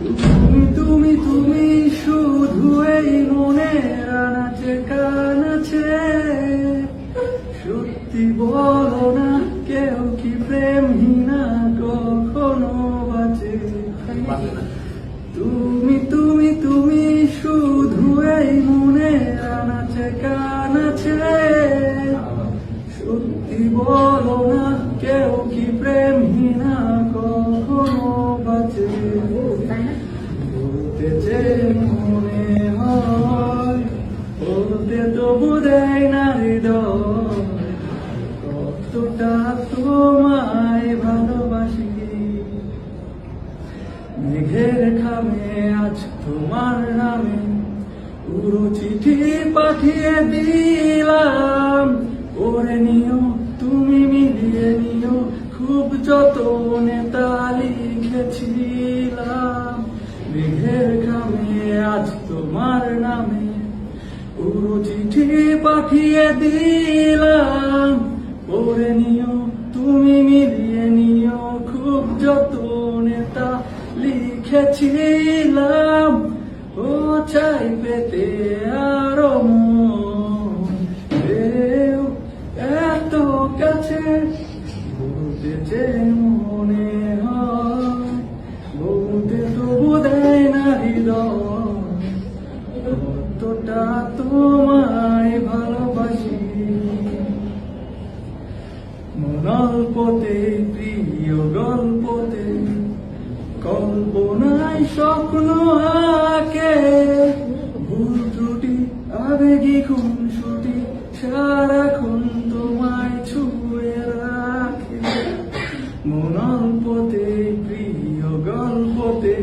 তুমি তুমি তুমি শুধু এই মনের আনাচে কানাচে, সত্যি বলো না কেউ কি প্রেমহীনা কখনো বাঁচে? তুমি তুমি তুমি শুধু এই মনের আনাচে কানাচে, সত্যি বলো না কেউ কি প্রেমহীনা কখনো বাঁচে? বলতে যে মনে হয় বলতে তবু দেয় না হৃদয়, কতটা তোমায় ভালোবাসি। মেঘের খামে আজ তোমার নামে পুরো চিঠি পাঠিয়ে দিলাম, করে নিও তুমি মিলিয়ে নিও, খুব যতনে তা লিখেছিলাম। মেঘের খামে আজ তোমার নামে পুরো চিঠি পাঠিয়ে দিলাম, করে নিও তুমি মিলিয়ে নিও, খুব যতনে তা লিখেছিলাম। ও চাই পেতে আরো মন, এও এত কাছে, বলতে যে মনে হয় বলতে তবু দেয় না হৃদয়, কতটা তোমায় ভালোবাসি। মনল্পতে প্রিয় গল্পতে কল্পনায় স্বপ্ন আঁকে, ভুল ত্রুটি আবেগী খুনসুটি সারাক্ষণ তোমায় ছুঁয়ে রাখে। মনল্পতে প্রিয় গল্পতে